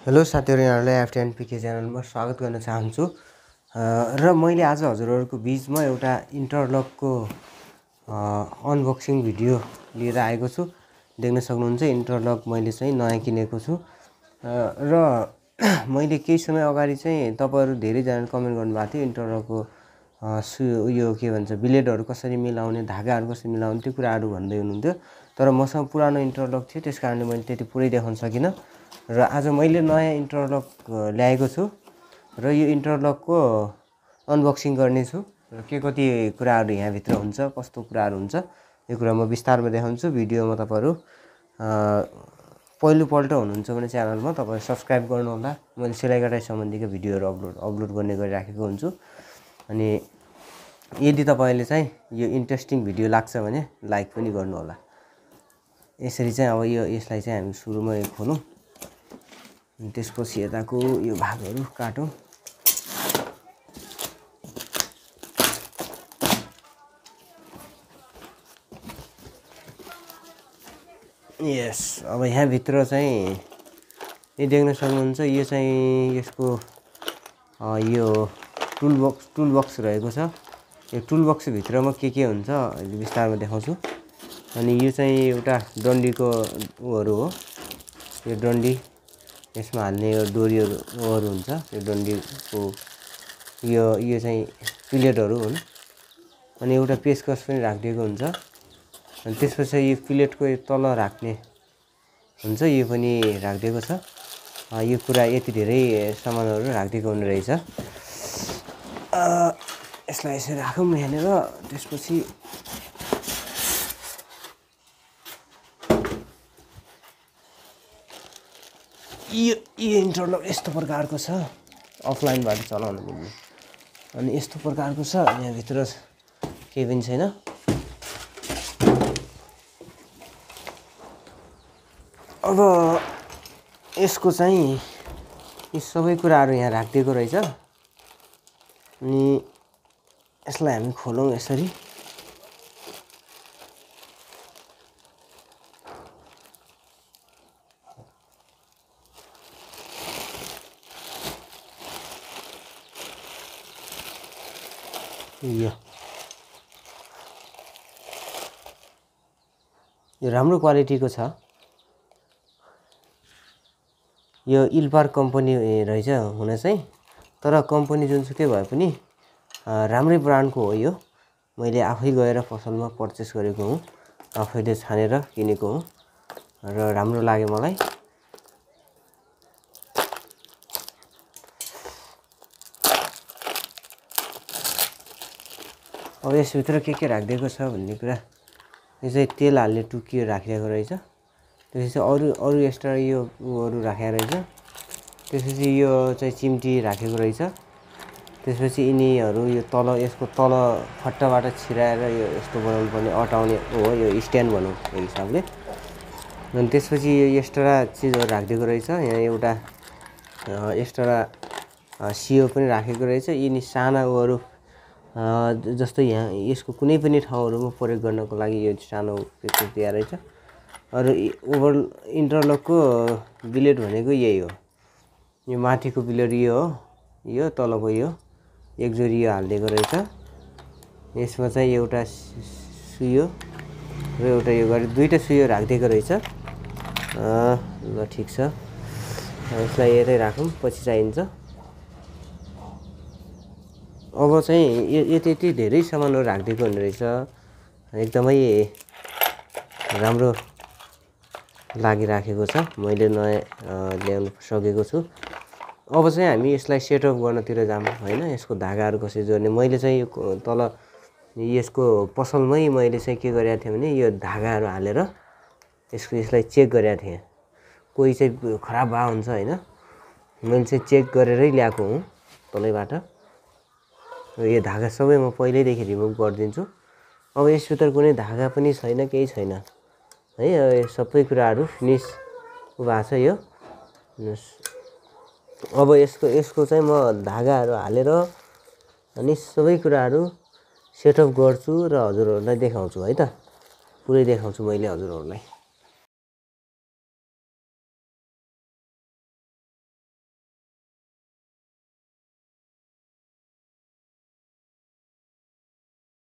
Hello साथीहरु, यहाँहरुलाई ftandpk च्यानलमा स्वागत गर्न चाहन्छु। र मैले आज हजुरहरुको बीचमा एउटा इन्टरलकको अनबक्सिङ भिडियो लिएर आएको छु। देख्न सक्नुहुन्छ इन्टरलक मैले चाहिँ नयाँ किनेको छु। र मैले केही समय अगाडि चाहिँ तपाईहरु धेरै जनाले कमेन्ट गर्नुभएको थियो इन्टरलकको यो के भन्छ ब्लेडहरु कसरी मिलाउने, धागाहरु कसरी मिलाउने त्यो कुराहरु भन्दै हुनुहुन्थ्यो। तर मसँग पुरानो इन्टरलक थियो, त्यसकारणले मैले त्यति पुरै देखाउन सकिन। र आज मैले नयाँ इन्टरलक ल्याएको छु र यो इन्टरलकको अनबक्सिङ गर्ने छु र के कति कुराहरु यहाँ भित्र हुन्छ, कस्तो कुराहरु हुन्छ यो कुरा म विस्तारमा देखाउँछु। भिडियोमा तपाईहरु पहिलो पल्ट हुनुहुन्छ भने च्यानलमा तपाईहरु सब्स्क्राइब गर्नु होला। मैले सिलाइ कटाइ सम्बन्धीको भिडियोहरु अपलोड गर्ने गरिराखेको हुन्छु। अनि यदि तपाईले चाहिँ यो इन्ट्रेस्टिङ भिडियो लाग्छ भने लाइक पनि गर्नु होला। यसरी चाहिँ अब यसलाई चाहिँ हामी सुरुमा खोलौं। त्यसपछि यताको यो भागहरु काटौं। यस, अब यहाँ भित्र चाहिँ यो देख्न सक्नुहुन्छ यो चाहिँ यसको यो टुल बक्स रहेको छ। यो टुल बक्स भित्रमा के हुन्छ अहिले विस्तारमा देखाउँछु। अनि यो चाहिँ एउटा डन्डीको उहरु हो। यो डन्डी यसमा हाल्ने यो डोरीहरु हुन्छ। यो डन्डीको यो चाहिँ प्लेटहरु हुन्। अनि एउटा पेचकस पनि राखिदिएको हुन्छ। अनि त्यसपछि यो प्लेटको तल राख्ने हुन्छ, यो पनि राखिदिएको छ। यो कुरा यति धेरै सामानहरु राखिदिएको हुने रहेछ। यसलाई यसरी राखौँ यहाँनिर। त्यसपछि यो इन्टरलक यस्तो प्रकारको छ। अफलाइनबाट चलाउन मिल्ने अनि यस्तो प्रकारको छ। यहाँ भित्र केही पनि छैन। अब यसको चाहिँ यी सबै कुराहरु यहाँ राखिदिएको रहेछ। अनि यसलाई हामी खोलौं यसरी। यो राम्रो क्वालिटीको छ। यो इलपार कम्पनी रहेछ हुन चाहिँ, तर कम्पनी जुनसुकै भए पनि राम्रै ब्रान्डको हो। यो मैले आफै गएर पसलमा पर्चेस गरेको हुँ, आफैले छानेर किनेको हुँ र राम्रो लाग्यो मलाई। अब यसभित्र के राखिदिएको छ भन्ने कुरा, यो चाहिँ तेल हाल्ने टुकी राखिएको रहेछ। त्यसपछि अरु एक्स्ट्रा योहरु राखेको रहेछ। त्यसपछि यो चाहिँ चिम्टी राखेको रहेछ। त्यसपछि यिनीहरु यो तल यसको तल फट्टाबाट छिराएर यो यस्तो बनाउनु पर्ने अटाउने हो, यो स्ट्यान्ड भनौं यो हिसाबले। अनि त्यसपछि यो एक्स्ट्रा चीजहरु राखिदिएको रहेछ। यहाँ एउटा एक्स्ट्रा सियो पनि राखेको रहेछ। यिनी सानाहरु जस्तो यहाँ यसको कुनै पनि ठाउँहरुमा प्रयोग गर्नको लागि यो सानो पेच दिया रहेछ। अरु इन्टरलकको ब्लेड भनेको यही हो। यो माथिको ब्लेड यो हो, यो तलको यो एक जोडी यो हाल्दिएको रहेछ। यसमा चाहिँ एउटा सुयो र एउटा यो गरी दुईटा सुयो राखिदिएको रहेछ। ल ठीक छ, यसलाई यतै राखौं, पछि चाहिन्छ। अब चाहिँ यति धेरै सामानहरु राखिदिएको हुने रहेछ। एकदमै राम्रो लागिराखेको छ। मैले नयाँ ल्याउन सकेको छु। अब चाहिँ हामी यसलाई सेटअप गर्नतिर जाम हैन। यसको धागाहरु कसरी जोड्ने, मैले चाहिँ यो तल यसको पसलमै मैले चाहिँ के गरेको थिएँ भने यो धागाहरु हालेर यसलाई चेक गरेको थिएँ। कोही चाहिँ खराब भए हुन्छ हैन, मैले चाहिँ चेक गरेरै ल्याएको हुँ तलैबाट। यो धागा सबै म पहिल्यैदेखि रिमुभ गरिदिन्छु। अब यसभित्र कुनै धागा पनि छैन, केही छैन है। यो सबै कुराहरु फिनिश भएको छ यो। अब यसको चाहिँ म धागाहरु हालेर अनि सबै कुराहरु सेटअप गर्छु र हजुरहरुलाई देखाउँछु है त। पुरै देखाउँछु मैले हजुरहरुलाई।